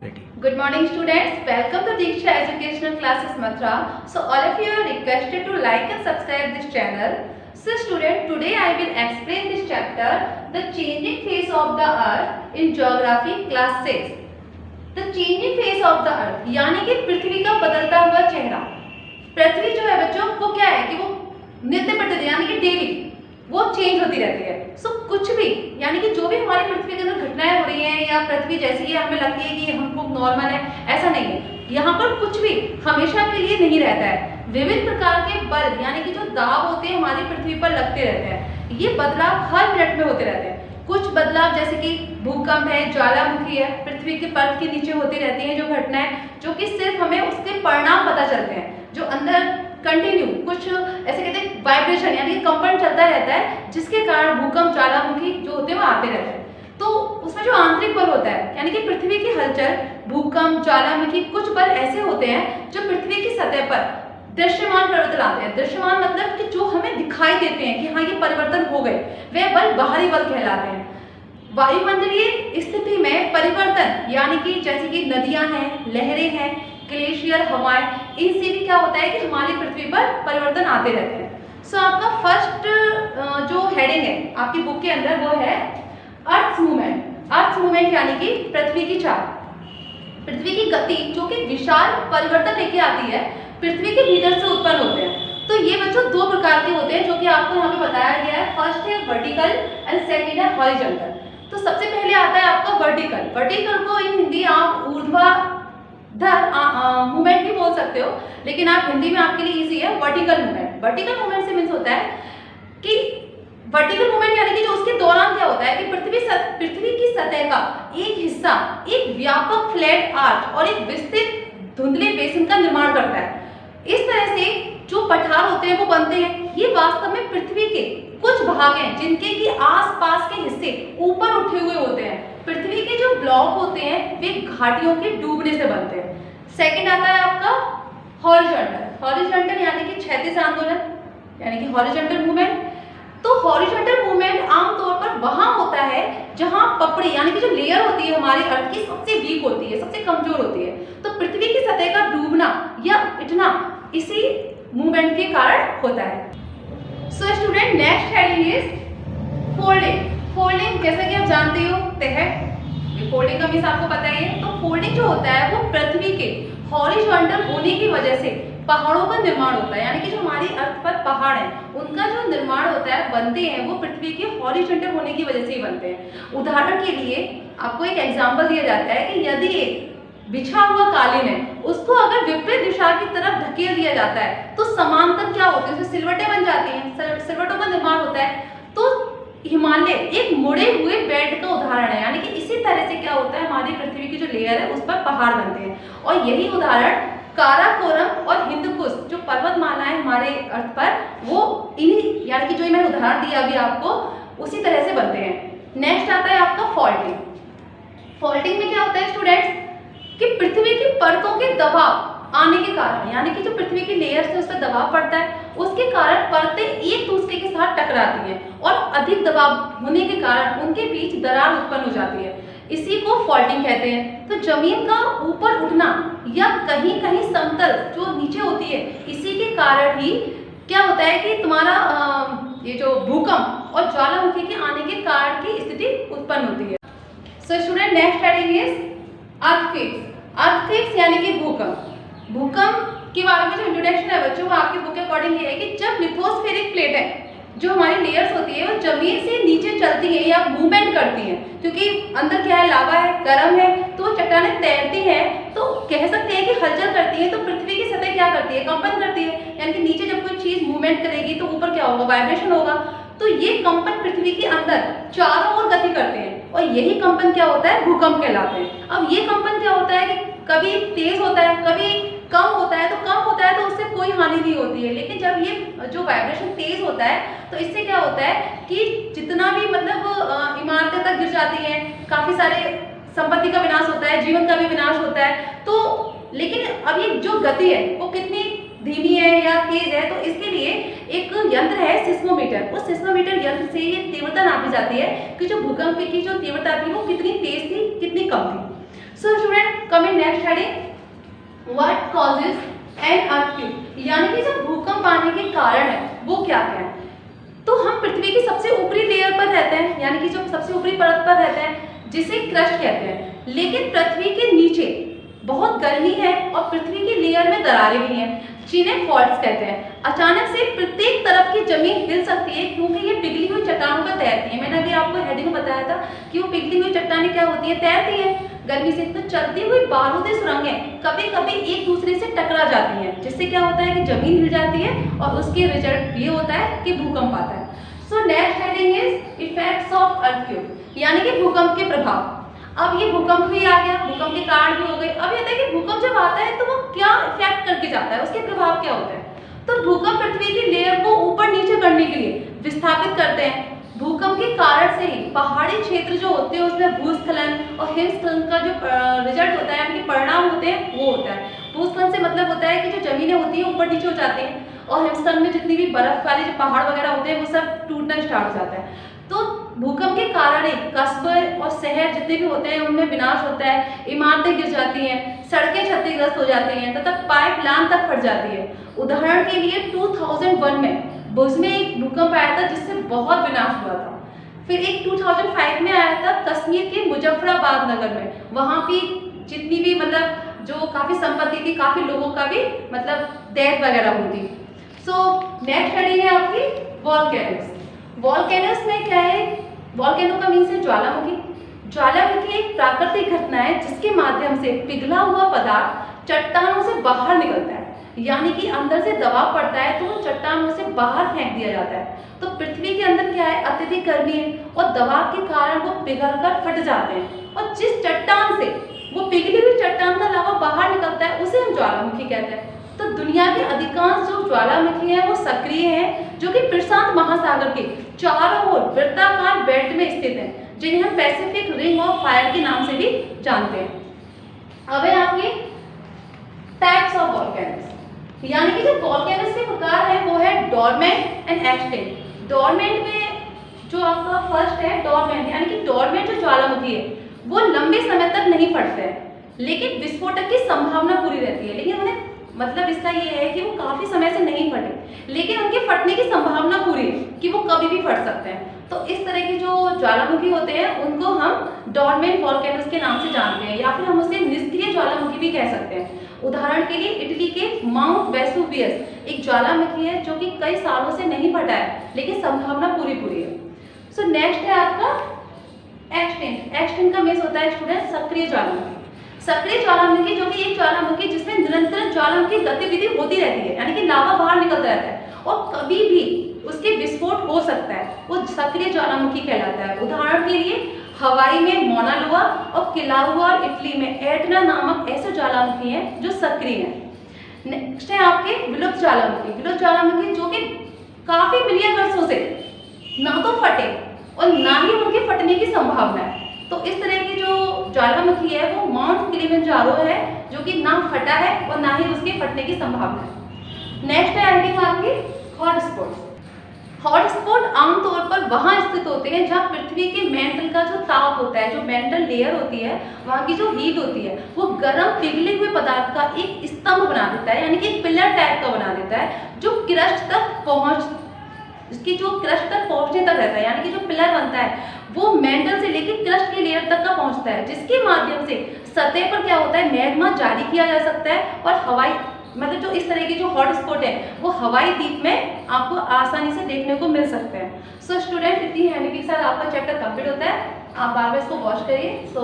Good morning students, welcome to Diksha Educational Classes Mathura. So all of you are requested to like and subscribe this channel. So student, today I will explain this chapter, the changing face of the earth in geography class 6. The changing face of the earth यानी कि पृथ्वी का बदलता हुआ चेहरा। पृथ्वी जो है बच्चों वो क्या है कि वो नित्य प्रतिदिन यानी कि डेली वो चेंज होती रहती है। सो कुछ भी यानी कि जो भी हमारी पृथ्वी के अंदर घटनाएं हो रही हैं या पृथ्वी जैसी है हमें लगती है कि हमको नॉर्मल है, ऐसा नहीं है। यहाँ पर कुछ भी हमेशा के लिए नहीं रहता है। विभिन्न प्रकार के बल यानी कि जो दाब होते हैं हमारी पृथ्वी पर लगते रहते हैं। ये बदलाव हर मिनट में होते रहते हैं। कुछ बदलाव जैसे कि भूकंप है, ज्वालामुखी है, पृथ्वी के परत के नीचे होती रहती हैं जो घटनाएं, जो कि सिर्फ हमें उसके परिणाम पता चलते हैं, जो अंदर कंटिन्यू कुछ ऐसे कहते हैं वाइब्रेशन यानी कि कंपन चलता रहता है, जिसके कारण भूकंप, ज्वालामुखी जो होते हैं वो आते रहते हैं। तो उसमें जो आंतरिक बल होता है यानी कि पृथ्वी की हलचल, भूकंप, ज्वालामुखी, कुछ बल ऐसे होते हैं जो पृथ्वी की सतह पर दृश्यमान परिवर्तन लाते हैं। दृश्यमान मतलब कि जो हमें दिखाई देते हैं कि हाँ ये परिवर्तन हो गए, वे बल बाहरी बल कहलाते हैं। वायुमंडलीय स्थिति में परिवर्तन यानी कि जैसे कि नदियां हैं, लहरें हैं, ग्लेशियर, हवाएं, इनसे भी क्या होता है कि हमारी पृथ्वी पर परिवर्तन आते रहते हैं। सो आपका फर्स्ट जो हेडिंग है आपकी बुक के अंदर वो है अर्थ मूवमेंट। अर्थ मूवमेंट यानी कि पृथ्वी की चाल, पृथ्वी की गति जो कि विशाल परिवर्तन लेके आती है, पृथ्वी के भीतर से उत्पन्न होते हैं। तो ये बच्चों दो प्रकार के होते हैं जो कि आपको यहाँ पे बताया गया है। फर्स्ट है वर्टिकल एंड सेकंड है हॉरिजॉन्टल। तो सबसे पहले आता है आपका वर्टिकल। वर्टिकल को इन हिंदी आप ऊर्ध्वाधर मूवमेंट भी बोल सकते हो, लेकिन आप हिंदी में आपके लिए इजी है वर्टिकल मूवमेंट। वर्टिकल मूवमेंट से मीन्स होता है कि वर्टिकल मूवमेंट यानी कि जो उसके दौरान क्या होता है कि पृथ्वी की सतह का एक हिस्सा एक व्यापक फ्लैट आर्च और एक विस्तृत धुंधले बेसिन का निर्माण करता है। इस तरह से जो पठार होते हैं वो बनते हैं। ये वास्तव में पृथ्वी के कुछ भाग हैं जिनके की आसपास के हिस्से ऊपर उठे हुए होते हैं। पृथ्वी के जो ब्लॉक होते हैं वे घाटियों के डूबने से बनते हैं। सेकंड आता है आपका हॉरिजॉन्टल। हॉरिजॉन्टल यानी कि क्षैतिज आंदोलन यानी कि हॉरिजॉन्टल मूवमेंट। तो हॉरिजॉन्टल मूवमेंट आमतौर पर वहां होता है जहां पपड़ी यानी कि जो लेयर होती है हमारी अर्थ की सबसे वीक होती है, सबसे कमजोर होती है। तो पृथ्वी की सतह का डूबना या उठना इसी मूवमेंट के कारण होता है। So student, next heading is folding. Folding जैसा कि आप जानते हो तह, फोल्डिंग का मीन्स आपको पता ही है। तो फोल्डिंग जो होता है वो पृथ्वी के हॉरिजॉन्टल होने की वजह से पहाड़ों का निर्माण होता है। यानी कि जो हमारी अर्थ पर पहाड़ है उनका जो निर्माण होता है, बनते हैं, वो पृथ्वी के हॉरिजॉन्टल होने की वजह से ही बनते हैं। उदाहरण के लिए आपको एक एग्जांपल दिया जाता है कि यदि एक बिछा हुआ कालीन है उसको अगर विपरीत दिशा की तरफ धकेल दिया जाता है तो समांतर क्या होती है, उसमें सिलवटें बन जाती हैं, सिलवटों का निर्माण होता है। तो हिमालय एक मुड़े हुए बेल्ट का उदाहरण है। यानी कि इसी तरह से क्या होता है, हमारी पृथ्वी की जो लेयर है उस पर पहाड़ बनते हैं। और यही उदाहरण काराकोरम और हिंदकुश जो पर्वतमाला है हमारे अर्थ पर, वो इन्हीं यानी कि जो मैंने उदाहरण दिया अभी आपको, उसी तरह से बनते हैं। नेक्स्ट आता है आपका फॉल्टिंग। फॉल्टिंग में क्या होता है स्टूडेंट्स कि पृथ्वी की परतों के दबाव आने के कारण यानी कि जो पृथ्वी की लेयर से उस पर दबाव पड़ता है उसके कारण परतें एक दूसरे के साथ टकराती हैं और अधिक दबाव होने के कारण उनके बीच दरार उत्पन्न हो जाती है। इसी को फॉल्टिंग कहते हैं। तो जमीन का ऊपर उठना या कहीं कहीं समतल जो नीचे होती है, इसी के कारण ही क्या होता है कि तुम्हारा ये जो भूकंप और ज्वालामुखी के आने के कारण की स्थिति उत्पन्न होती है। So student, next heading is earthquakes. Earthquakes यानी कि भूकंप। भूकंप के बारे में जो इंट्रोडक्शन है बच्चों वो आपकी बुक के अकॉर्डिंग ये है कि जब लिथोस्फेरिक प्लेट है जो हमारी लेयर्स होती है वो जमीन से नीचे चलती है या मूवमेंट करती हैं, क्योंकि अंदर क्या है, लावा है, गर्म है, तो वो चट्टानें तैरती हैं, तो कह सकते हैं कि हलचल करती है। तो पृथ्वी की सतह क्या करती है, कंपन करती है। यानी कि नीचे जब कोई चीज मूवमेंट करेगी तो ऊपर क्या होगा, वाइब्रेशन होगा। तो ये कंपन पृथ्वी के अंदर चारों ओर गति करते हैं और यही कंपन क्या होता है, भूकंप कहलाते हैं। अब ये कंपन क्या होता है कि कभी तेज होता है, कभी कम होता है। तो कम होता है तो उससे कोई हानि नहीं होती है, लेकिन जब ये जो वाइब्रेशन तेज होता है तो इससे क्या होता है कि जितना भी मतलब इमारतें तक गिर जाती हैं, काफी सारे संपत्ति का विनाश होता है, जीवन का भी विनाश होता है। तो लेकिन अब ये जो गति है वो कितनी धीमी है या तेज है, तो इसके लिए एक यंत्र है सिस्मोमीटर। उस सिस्मोमीटर यंत्र से ये तीव्रता नापी जाती है कि जो भूकंप की जो तीव्रता थी वो कितनी तेज थी, कितनी कम थी। So student, coming next heading, what causes an earthquake, यानी कि जो भूकंप आने के कारण है वो क्या क्या है। तो हम पृथ्वी की सबसे ऊपरी लेयर पर रहते हैं, यानी कि जो सबसे ऊपरी परत पर रहते हैं जिसे क्रस्ट कहते हैं, लेकिन पृथ्वी के नीचे बहुत गर्मी है और पृथ्वी की लेयर में दरारें भी हैं, जिन्हें फॉल्ट्स कहते हैं। अचानक से प्रत्येक तरफ की जमीन हिल सकती है क्योंकि ये पिघली हुई चट्टानों पर तैरती है। मैंने अभी आपको हेडिंग में बताया था कि वो पिघली हुई चट्टानें क्या होती है, तैरती है गर्मी से। तो चलती हुई बारूदी सुरंगें कभी कभी एक दूसरे से टकरा जाती हैं, जिससे क्या होता है कि जमीन हिल जाती है और उसके रिजल्ट ये होता है कि भूकंप आता है। So next heading is effects of earthquake, यानी कि भूकंप के प्रभाव। अब ये भूकंप भी आ गया, भूकंप के कारण भी हो गए। अब ये होता है कि भूकंप जब आता है तो वो क्या इफेक्ट करके जाता है, उसके प्रभाव क्या होते हैं। तो भूकंप पृथ्वी की लेयर को ऊपर नीचे करने के लिए विस्थापित करते हैं। भूकंप के कारण से ही पहाड़ी क्षेत्र जो होते हैं उसमें भूस्खलन और हिमस्खलन का जो रिजल्ट होता है, यानी कि परिणाम होते हैं, वो होता है। भूस्खलन से मतलब होता है कि जो जमीनें होती हैं ऊपर नीचे हो जाती हैं, और हिमस्खलन में जितनी भी बर्फ वाले जो पहाड़ वगैरह होते हैं वो सब टूटना स्टार्ट हो जाता है। तो भूकंप के कारण ही कस्बे और शहर जितने भी होते हैं उनमें विनाश होता है, इमारतें गिर जाती हैं, सड़कें क्षतिग्रस्त हो जाती हैं तथा पाइपलाइन तक फट जाती है। उदाहरण के लिए 2001 में भुज में एक भूकंप आया था जिससे बहुत विनाश हुआ था। फिर एक 2005 में आया था कश्मीर के मुजफ्फराबाद नगर में, वहाँ भी जितनी भी मतलब जो काफ़ी संपत्ति थी, काफ़ी लोगों का भी मतलब डेथ वगैरह हुई थी। सो नेक्स्ट हेडिंग है आपकी वॉल्केनोस। वॉल्केनोस में क्या है, वॉल्केनो का मीन्स है ज्वालामुखी। ज्वालामुखी एक प्राकृतिक घटना है जिसके माध्यम से पिघला हुआ पदार्थ चट्टानों से बाहर निकलता है, यानी कि अंदर से दबाव पड़ता है तो वो चट्टानों से बाहर फेंक दिया जाता है। तो पृथ्वी के अंदर क्या है, अत्यधिक गर्मी है और दबाव के कारण वो पिघलकर फट जाते हैं, और जिस चट्टान से वो पिघली हुई चट्टान का लावा बाहर निकलता है उसे हम ज्वालामुखी कहते हैं। तो दुनिया के अधिकांश जो ज्वालामुखी हैं वो सक्रिय हैं, जो कि प्रशांत महासागर के चारों ओर वृत्ताकार बेल्ट में स्थित हैं, जिन्हें हम पैसिफिक रिंग ऑफ फायर के नाम से भी जानते हैं। अब है आपके टाइप्स ऑफ वॉल्केनोस, यानी कि जो वॉल्केनोस के प्रकार है वो है डोरमेंट एंड एक्सटिंक्ट। डोरमेंट में जो आपका फर्स्ट है डोरमेंट, यानी कि डोरमेंट जो ज्वालामुखी है वो लंबे समय तक नहीं फटते हैं, लेकिन विस्फोटक की संभावना पूरी रहती है। लेकिन उन्हें मतलब इसका ये है कि वो काफी समय से नहीं फटे, लेकिन उनके फटने की संभावना पूरी है कि वो कभी भी फट सकते हैं। तो इस तरह के जो ज्वालामुखी होते हैं उनको हम डोरमेंट वॉल्केनोस के नाम से जानते हैं, या फिर हम उसे निष्क्रिय ज्वालामुखी भी कह सकते हैं। उदाहरण के लिए इटली के माउंट वेसुवियस एक ज्वालामुखी है जो कि कई सालों से नहीं फटा है, लेकिन संभावना पूरी है। सो नेक्स्ट है आपका एक्सटिंक्ट। एक्सटिंक्ट का मीन्स होता है स्टूडेंट सक्रिय ज्वालामुखी। सक्रिय ज्वालामुखी जो कि एक ज्वालामुखी जिसमें निरंतर ज्वालामुखी गतिविधि होती रहती है, यानी कि लावा बाहर निकलता रहता है और कभी भी उसके विस्फोट हो सकता है, वो सक्रिय ज्वालामुखी कहलाता है। उदाहरण के लिए हवाई में मौना लोआ और किलाउआ और इटली में एटना नामक ऐसे ज्वालामुखी हैं जो सक्रिय हैं। नेक्स्ट है आपके विलुप्त ज्वालामुखी। विलुप्त ज्वालामुखी जो कि काफी मिलियन वर्षों से ना तो फटे और ना ही उनके फटने की संभावना है। तो इस तरह की जो ज्वालामुखी है वो माउंट किलिमंजारो है जो कि ना फटा है और ना ही उसके फटने की संभावना है। नेक्स्ट है आइडिया आपकी हॉटस्पॉट। हॉटस्पॉट आमतौर पर वहां स्थित होते हैं जहां पृथ्वी के मेंटल का जो ताप होता है, जो मेंटल लेयर होती है, वहां की जो हीट होती है वो गर्म पिघले हुए पदार्थ का एक स्तंभ बना देता है, यानी कि एक पिलर टाइप का बना देता है जो क्रस्ट तक पहुंच इसकी जो क्रस्ट तक पहुंचने तक रहता है, यानी कि जो पिलर बनता है वो मेंटल से लेकर क्रस्ट के लेयर तक का पहुंचता है, जिसके माध्यम से सतह पर क्या होता है मैग्मा जारी किया जा सकता है और हवाई मतलब जो इस तरह के जो हॉटस्पॉट है वो हवाई द्वीप में आपको आसानी से देखने को मिल सकते हैं। सो स्टूडेंट इतनी हैंडी के साथ आपका चैप्टर कंप्लीट होता है, आप बार बार इसको वॉच करिए। सो